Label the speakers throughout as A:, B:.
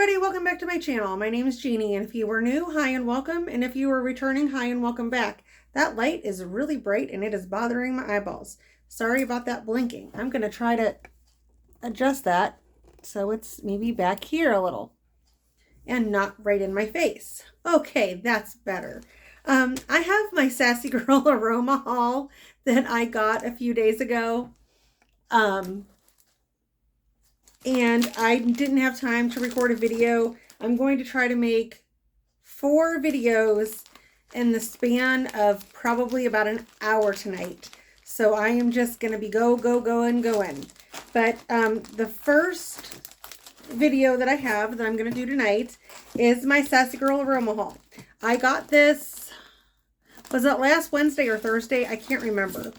A: everybody, welcome back to my channel. My name is Jeannie, and if you were new, hi and welcome, and if you were returning, hi and welcome back. That light is really bright and it is bothering my eyeballs. Sorry about that blinking. I'm going to try to adjust that so it's maybe back here a little and not right in my face. Okay, that's better. I have my Sassy Girl Aroma haul that I got a few days ago. And I didn't have time to record a video. I'm going to try to make 4 videos in the span of probably about an hour tonight. So I am just going to be going. But the first video that I have that I'm going to do tonight is my Sassy Girl Aroma haul. I got this, was it last Wednesday or Thursday? I can't remember.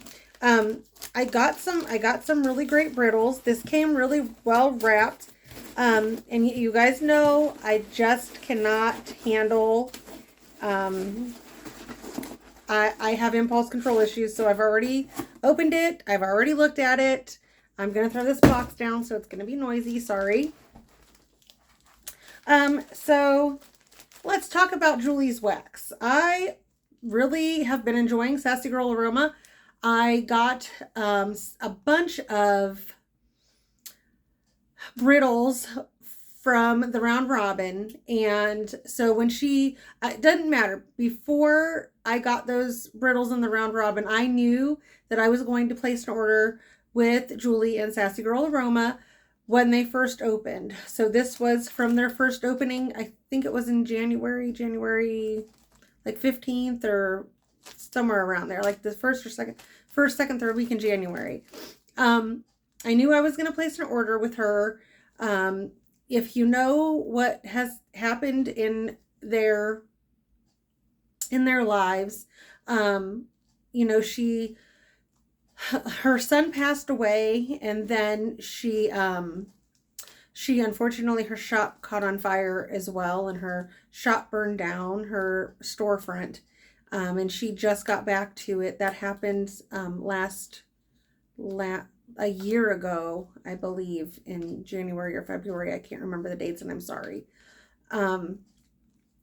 A: I got some really great brittles. This came really well wrapped. And you guys know I just cannot handle, I have impulse control issues, so I've already opened it. I've already looked at it. I'm going to throw this box down, so it's going to be noisy. Sorry. So let's talk about Julie's wax. I really have been enjoying Sassy Girl Aroma. I got a bunch of brittles from the Round Robin, and so when she, it doesn't matter, before I got those brittles in the Round Robin, I knew that I was going to place an order with Julie and Sassy Girl Aroma when they first opened. So this was from their first opening. I think it was in January like 15th or somewhere around there, like the first, second, third week in January. I knew I was going to place an order with her. If you know what has happened in their lives, you know, her son passed away, and then she unfortunately, her shop caught on fire as well, and her shop burned down, her storefront. And she just got back to it. That happened a year ago, I believe, in January or February. I can't remember the dates, and I'm sorry.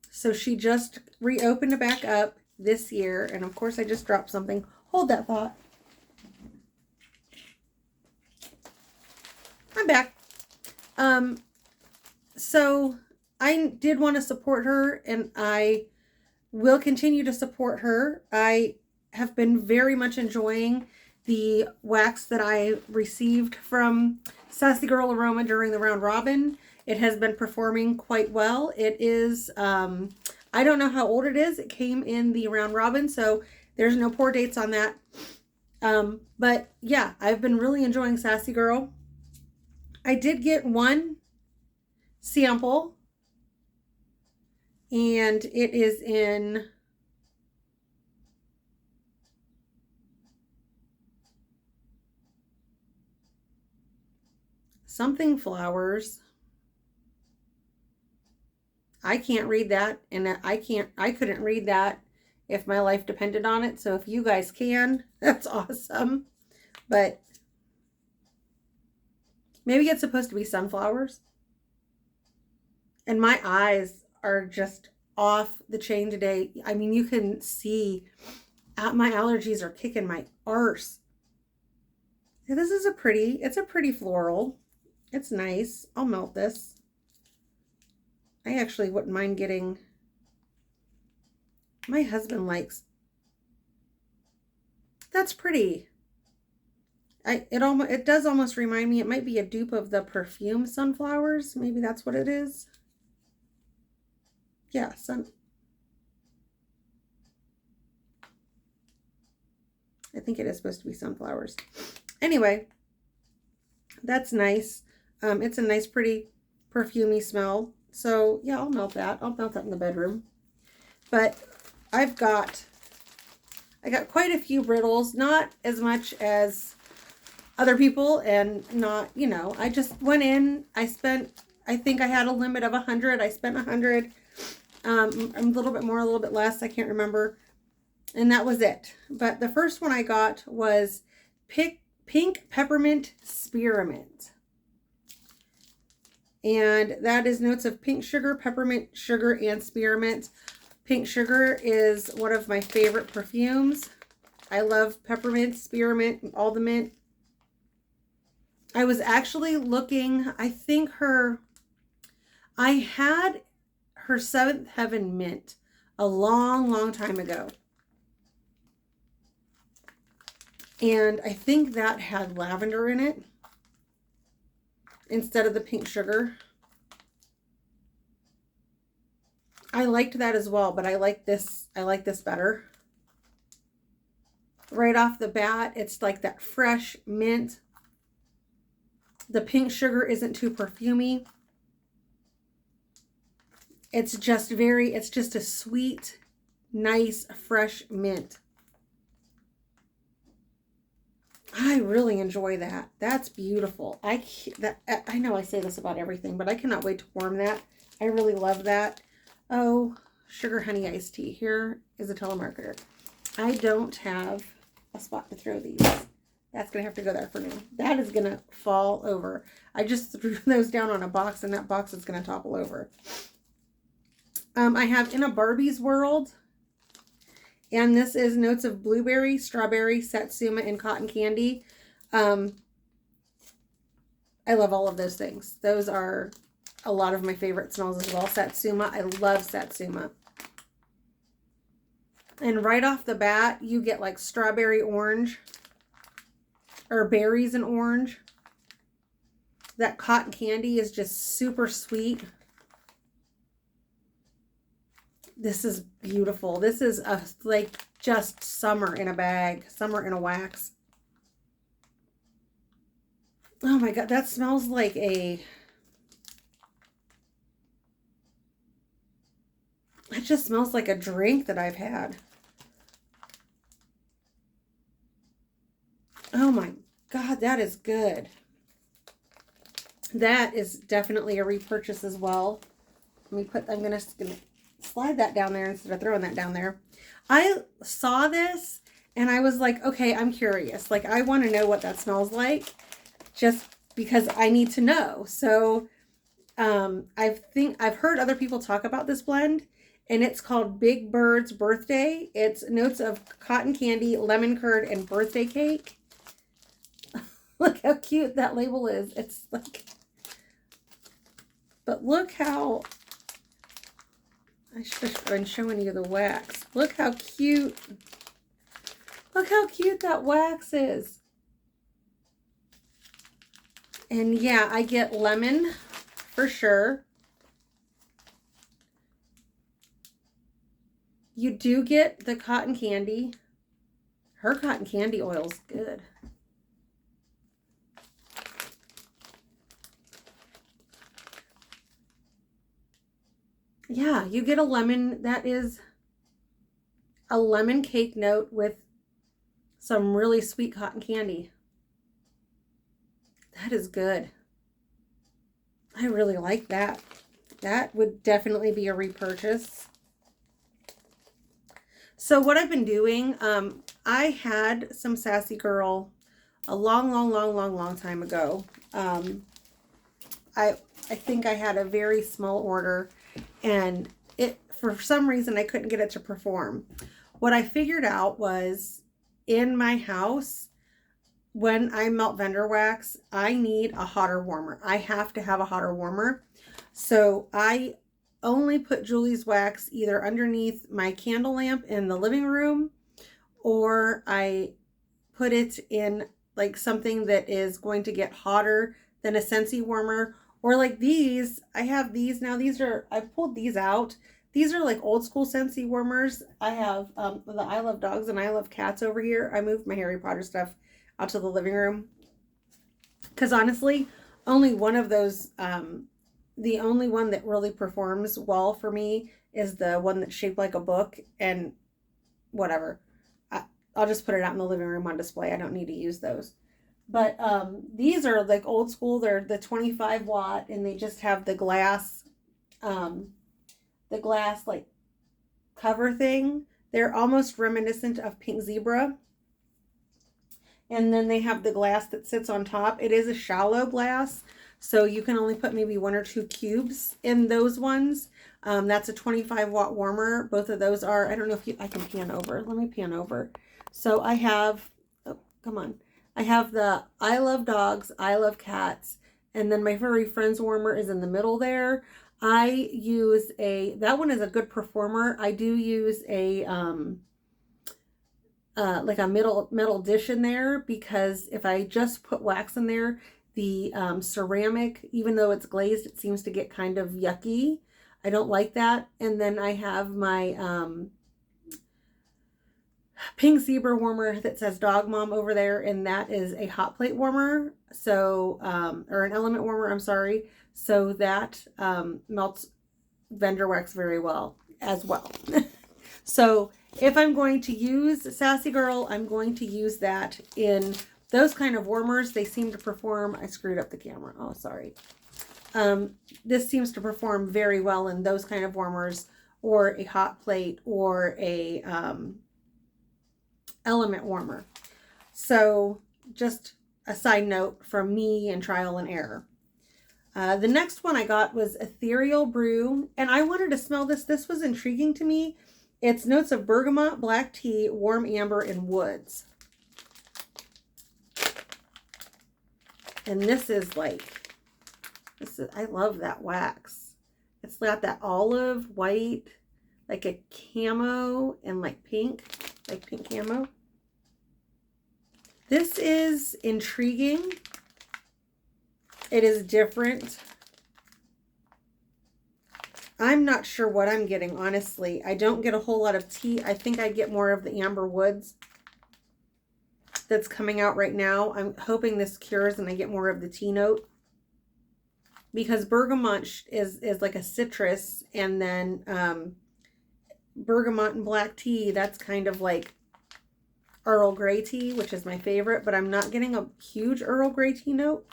A: So she just reopened it back up this year, and of course I just dropped something. Hold that thought. I'm back. So I did want to support her, and I will continue to support her. I have been very much enjoying the wax that I received from Sassy Girl Aroma during the Round Robin. It has been performing quite well. It is, I don't know how old it is. It came in the Round Robin, so there's no pour dates on that. But yeah, I've been really enjoying Sassy Girl. I did get one sample, and it is in something flowers. I can't read that, and I couldn't read that if my life depended on it. So if you guys can, that's awesome. But maybe it's supposed to be sunflowers. And my eyes are just off the chain today. I mean, you can see my allergies are kicking my arse. This is it's a pretty floral. It's nice. I'll melt this. I actually wouldn't mind getting, my husband likes, that's pretty. It does almost remind me, it might be a dupe of the perfume Sunflowers. Maybe that's what it is. Yeah, I think it is supposed to be sunflowers. Anyway, that's nice. It's a nice, pretty perfumey smell. So yeah, I'll melt that. I'll melt that in the bedroom. But I got quite a few brittles, not as much as other people, and not, you know, I just went in, I think I had a limit of 100. I spent 100. A little bit more, a little bit less, I can't remember. And that was it. But the first one I got was Pink Peppermint Spearmint. And that is notes of pink sugar, peppermint sugar, and spearmint. Pink sugar is one of my favorite perfumes. I love peppermint, spearmint, all the mint. I was actually looking, I had her Seventh Heaven mint a long time ago. And I think that had lavender in it instead of the pink sugar. I liked that as well, but I like this better. Right off the bat, it's like that fresh mint. The pink sugar isn't too perfumey. It's just a sweet, nice, fresh mint. I really enjoy that. That's beautiful. I know I say this about everything, but I cannot wait to warm that. I really love that. Oh, sugar honey iced tea. Here is a telemarketer. I don't have a spot to throw these. That's going to have to go there for now. That is going to fall over. I just threw those down on a box, and that box is going to topple over. I have In a Barbie's World. And this is notes of blueberry, strawberry, satsuma, and cotton candy. I love all of those things. Those are a lot of my favorite smells as well. Satsuma, I love satsuma. And right off the bat, you get like strawberry orange, or berries and orange. That cotton candy is just super sweet. This is beautiful. This is like just summer in a bag, summer in a wax. Oh my God, that smells like it just smells like a drink that I've had. Oh my God, that is good. That is definitely a repurchase as well. I'm gonna slide that down there instead of throwing that down there. I saw this and I was like, okay, I'm curious. Like, I want to know what that smells like just because I need to know. So I've heard other people talk about this blend, and it's called Big Bird's Birthday. It's notes of cotton candy, lemon curd, and birthday cake. Look how cute that label is. It's like, but look how, I should have been showing you the wax. Look how cute. Look how cute that wax is. And yeah, I get lemon for sure. You do get the cotton candy. Her cotton candy oil is good. Yeah, you get a lemon. That is a lemon cake note with some really sweet cotton candy. That is good. I really like that. That would definitely be a repurchase. So what I've been doing, I had some Sassy Girl a long time ago. I think I had a very small order, and for some reason I couldn't get it to perform. What I figured out was, in my house, when I melt vendor wax, I need a hotter warmer. I have to have a hotter warmer. So I only put Julie's wax either underneath my candle lamp in the living room, or I put it in like something that is going to get hotter than a Scentsy warmer. Or like these, I have these now. I pulled these out. These are like old school Scentsy warmers. I have the I Love Dogs and I Love Cats over here. I moved my Harry Potter stuff out to the living room, because honestly, only one of those, the only one that really performs well for me is the one that's shaped like a book, and whatever. I'll just put it out in the living room on display. I don't need to use those. But these are like old school. They're the 25 watt, and they just have the glass like cover thing. They're almost reminiscent of Pink Zebra. And then they have the glass that sits on top. It is a shallow glass, So you can only put maybe 1 or 2 cubes in those ones. That's a 25-watt warmer. Both of those are, I don't know if I can pan over. Let me pan over. So I have, oh, come on. I have the I love dogs, I love cats, and then my furry friends warmer is in the middle there. I use that one is a good performer. I do use a, like a metal dish in there, because if I just put wax in there, the ceramic, even though it's glazed, it seems to get kind of yucky. I don't like that. And then I have my pink zebra warmer that says Dog Mom over there, and that is a hot plate warmer. So, or an element warmer, I'm sorry. So that melts vendor wax very well as well. So if I'm going to use Sassy Girl, I'm going to use that in those kind of warmers. They seem to perform, I screwed up the camera. Oh, sorry. This seems to perform very well in those kind of warmers, or a hot plate, or a element warmer. So just a side note from me and trial and error. The next one I got was Ethereal Brew, and I wanted to smell this. This was intriguing to me. It's notes of bergamot, black tea, warm amber, and woods. And this is like, I love that wax. It's got that olive, white, like a camo, and like pink camo. This is intriguing. It is different. I'm not sure what I'm getting, honestly. I don't get a whole lot of tea. I think I get more of the amber woods that's coming out right now. I'm hoping this cures and I get more of the tea note, because bergamot is like a citrus, and then bergamot and black tea, that's kind of like Earl Grey tea, which is my favorite, but I'm not getting a huge Earl Grey tea note.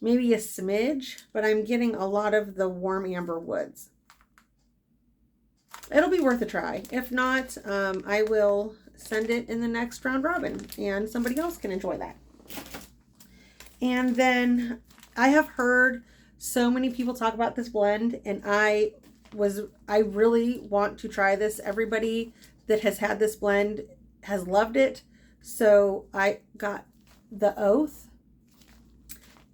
A: Maybe a smidge, but I'm getting a lot of the warm amber woods. It'll be worth a try. If not, I will send it in the next round robin, and somebody else can enjoy that. And then I have heard so many people talk about this blend, and I really want to try this. Everybody that has had this blend has loved it. So I got the Oath.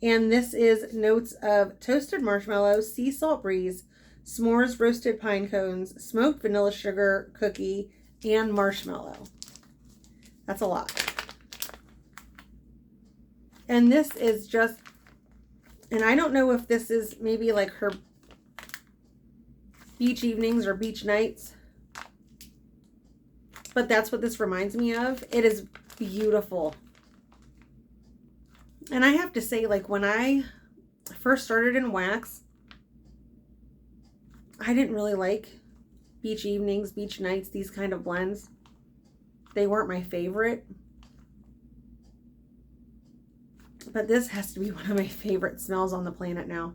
A: And this is notes of toasted marshmallow, sea salt breeze, s'mores roasted pine cones, smoked vanilla sugar cookie, and marshmallow. That's a lot. And this is just, and I don't know if this is maybe like her beach evenings or beach nights, but that's what this reminds me of. It is beautiful. And I have to say, like, when I first started in wax, I didn't really like beach evenings, beach nights, these kind of blends. They weren't my favorite. But this has to be one of my favorite smells on the planet now.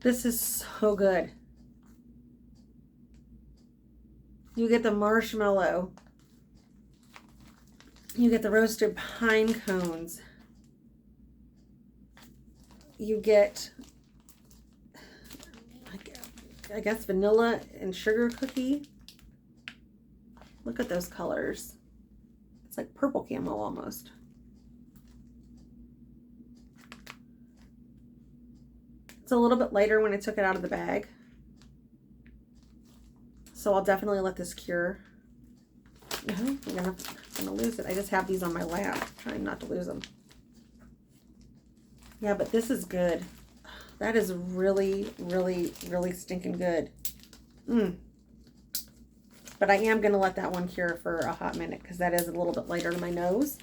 A: This is so good. You get the marshmallow. You get the roasted pine cones. You get, I guess, vanilla and sugar cookie. Look at those colors. It's like purple camo almost. It's a little bit lighter when I took it out of the bag. So I'll definitely let this cure. No, I'm gonna lose it. I just have these on my lap, trying not to lose them. Yeah, but this is good. That is really, really, really stinking good. But I am gonna let that one cure for a hot minute, because that is a little bit lighter to my nose.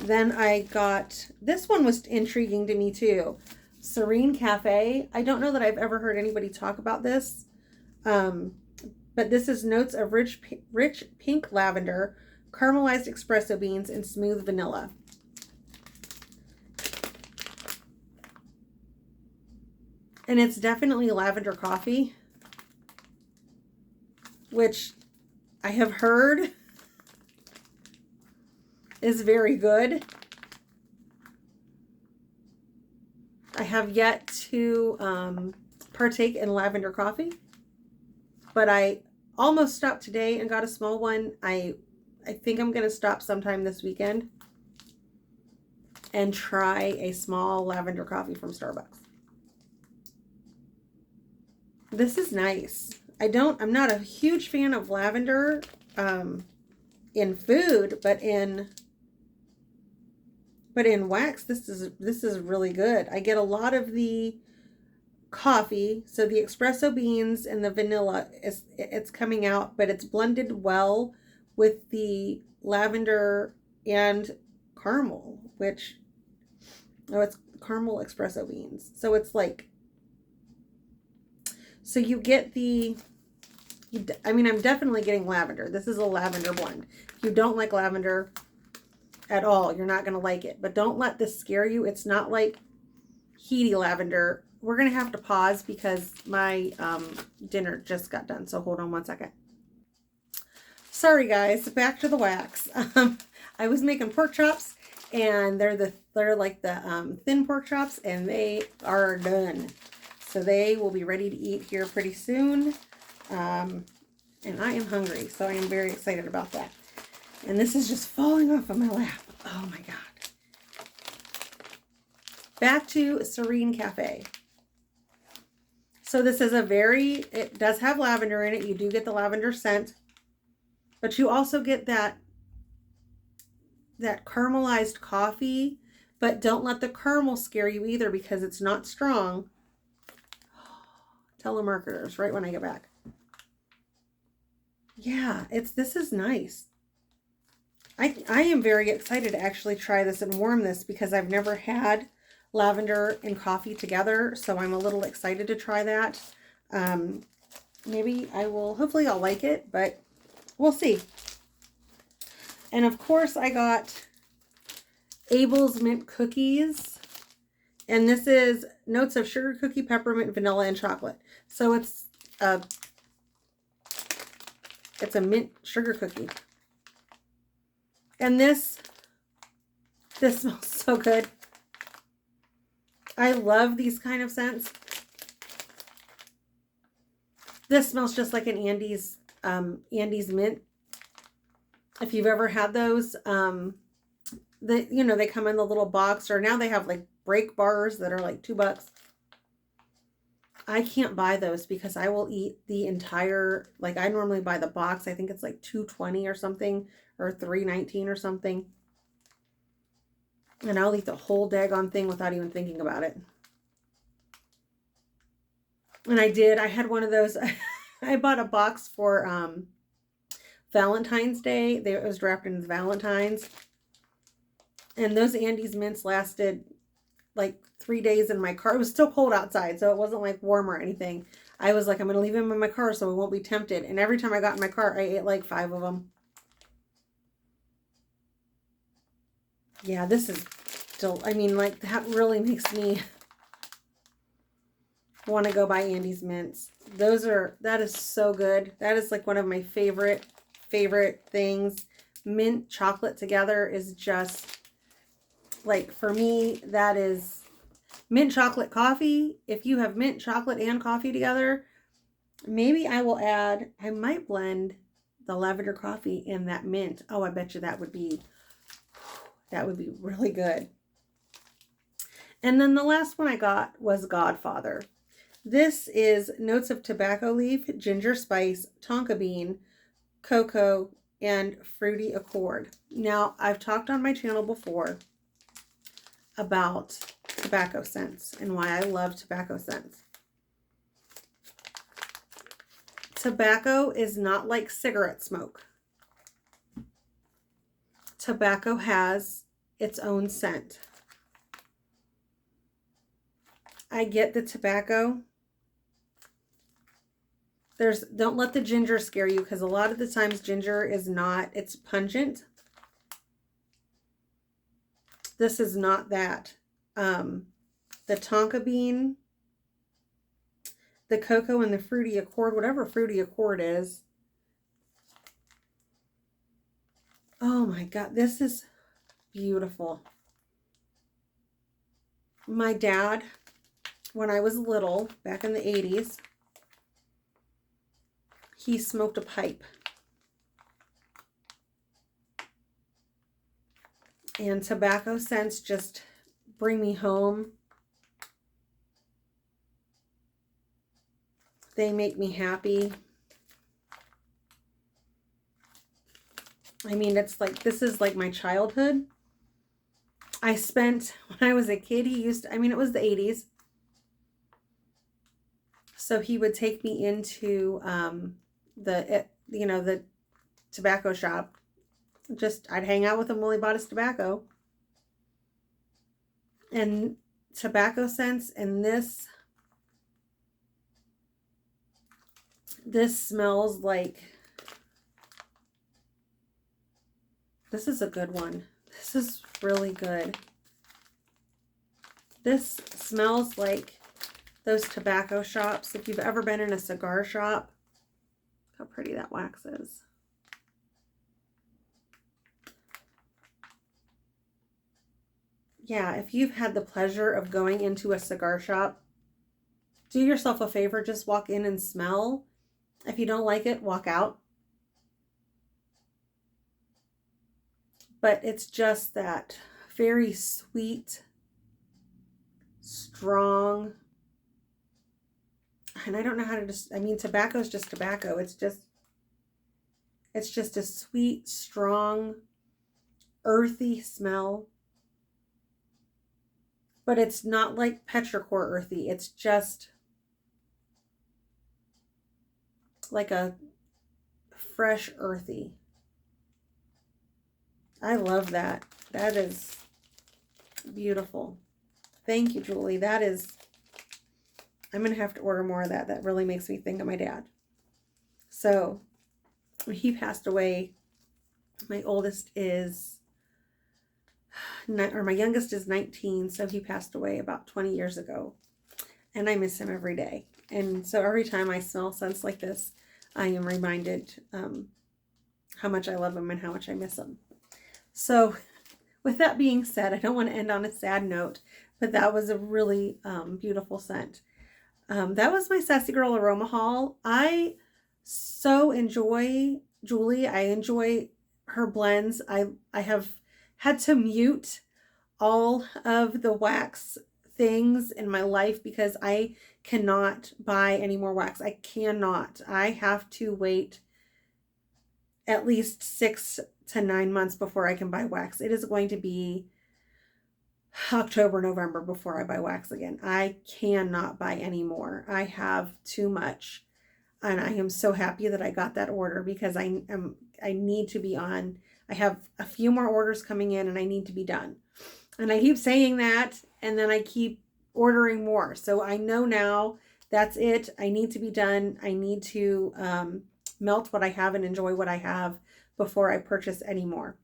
A: Then I got, this one was intriguing to me too. Serene Cafe. I don't know that I've ever heard anybody talk about this. But this is notes of rich pink lavender, caramelized espresso beans, and smooth vanilla. And it's definitely lavender coffee, which I have heard is very good. I have yet to partake in lavender coffee, but I almost stopped today and got a small one. I think I'm going to stop sometime this weekend and try a small lavender coffee from Starbucks. This is nice. I'm not a huge fan of lavender in food, but in wax, this is really good. I get a lot of the coffee, so the espresso beans and the vanilla it's coming out, but it's blended well with the lavender and caramel, which it's caramel espresso beans. So it's like, so you get I'm definitely getting lavender. This is a lavender blend. If you don't like lavender at all, you're not going to like it. But don't let this scare you. It's not like heaty lavender. We're going to have to pause because my dinner just got done. So hold on one second. Sorry guys, back to the wax. I was making pork chops, and they're like the thin pork chops, and they are done. So they will be ready to eat here pretty soon. And I am hungry, so I am very excited about that. And this is just falling off of my lap. Oh my God. Back to Serene Cafe. So this is it does have lavender in it. You do get the lavender scent, but you also get that caramelized coffee, but don't let the caramel scare you either because it's not strong. Telemarketers right when I get back. Yeah, this is nice. I am very excited to actually try this and warm this because I've never had lavender and coffee together, so I'm a little excited to try that. Maybe hopefully I'll like it, but we'll see. And of course I got Abel's Mint Cookies, and this is notes of sugar cookie, peppermint, vanilla, and chocolate. So it's a mint sugar cookie. And this smells so good. I love these kind of scents. This smells just like an Andes mint. If you've ever had those, they come in the little box, or now they have like break bars that are like $2. I can't buy those because I will eat the entire, like I normally buy the box. I think it's like $2.20 or something, or $3.19 or something. And I'll eat the whole daggone thing without even thinking about it. And I had one of those. I bought a box for Valentine's Day. It was wrapped in Valentine's. And those Andes mints lasted like 3 days in my car. It was still cold outside, so it wasn't like warm or anything. I was like, I'm going to leave them in my car so I won't be tempted. And every time I got in my car, I ate like 5 of them. Yeah, this is still, like that really makes me want to go buy Andes mints. That is so good. That is like one of my favorite things. Mint chocolate together is just like, for me, that is mint chocolate coffee. If you have mint chocolate and coffee together, maybe I might blend the lavender coffee and that mint. Oh, I bet you that would be really good. And then the last one I got was Godfather. This is notes of tobacco leaf, ginger spice, tonka bean, cocoa, and fruity accord. Now, I've talked on my channel before about tobacco scents and why I love tobacco scents. Tobacco is not like cigarette smoke. Tobacco has its own scent. I get the tobacco. Don't let the ginger scare you, because a lot of the times ginger is not, it's pungent. This is not that. The tonka bean, the cocoa, and the fruity accord, whatever fruity accord is. Oh my God, this is beautiful. My dad, when I was little, back in the 80s, he smoked a pipe. And tobacco scents just bring me home. They make me happy. I mean, it's like, this is like my childhood. I spent, when I was a kid, he used to, I mean, it was the 80s. So he would take me into the tobacco shop. I'd hang out with him while he bought his tobacco. And tobacco scents, and this smells like, this is a good one. This is really good. This smells like those tobacco shops. If you've ever been in a cigar shop, look how pretty that wax is. Yeah, if you've had the pleasure of going into a cigar shop, do yourself a favor, just walk in and smell. If you don't like it, walk out. But it's just that very sweet, strong, and I don't know how to I mean, tobacco is just tobacco. It's just a sweet, strong, earthy smell. But it's not like petrichor earthy. It's just like a fresh earthy. I love that. That is beautiful. Thank you, Julie. That is, I'm going to have to order more of that. That really makes me think of my dad. So he passed away. My oldest is, my youngest is 19. So he passed away about 20 years ago. And I miss him every day. And so every time I smell scents like this, I am reminded how much I love him and how much I miss him. So with that being said, I don't want to end on a sad note, but that was a really beautiful scent. That was my Sassy Girl Aroma haul. I so enjoy Julie. I enjoy her blends. I have had to mute all of the wax things in my life because I cannot buy any more wax. I cannot. I have to wait at least 6 to 9 months before I can buy wax. It is going to be October, November before I buy wax again. I cannot buy any more. I have too much. And I am so happy that I got that order because I need to be on. I have a few more orders coming in and I need to be done. And I keep saying that and then I keep ordering more. So I know now that's it. I need to be done. I need to melt what I have and enjoy what I have before I purchase any more.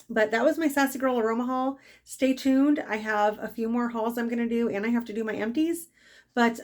A: But that was my Sassy Girl Aroma haul. Stay tuned. I have a few more hauls I'm going to do and I have to do my empties. But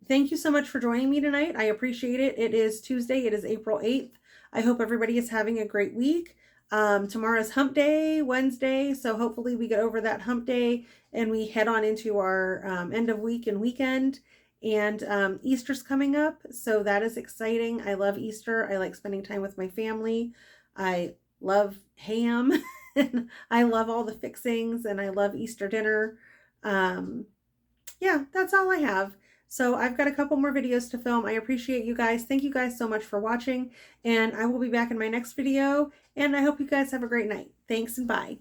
A: thank you so much for joining me tonight. I appreciate it. It is Tuesday. It is April 8th. I hope everybody is having a great week. Tomorrow's hump day, Wednesday. So hopefully we get over that hump day and we head on into our end of week and weekend. And Easter's coming up, so that is exciting. I love Easter. I like spending time with my family. I love ham, and I love all the fixings, and I love Easter dinner. Yeah, that's all I have. So I've got a couple more videos to film. I appreciate you guys. Thank you guys so much for watching, and I will be back in my next video, and I hope you guys have a great night. Thanks, and bye.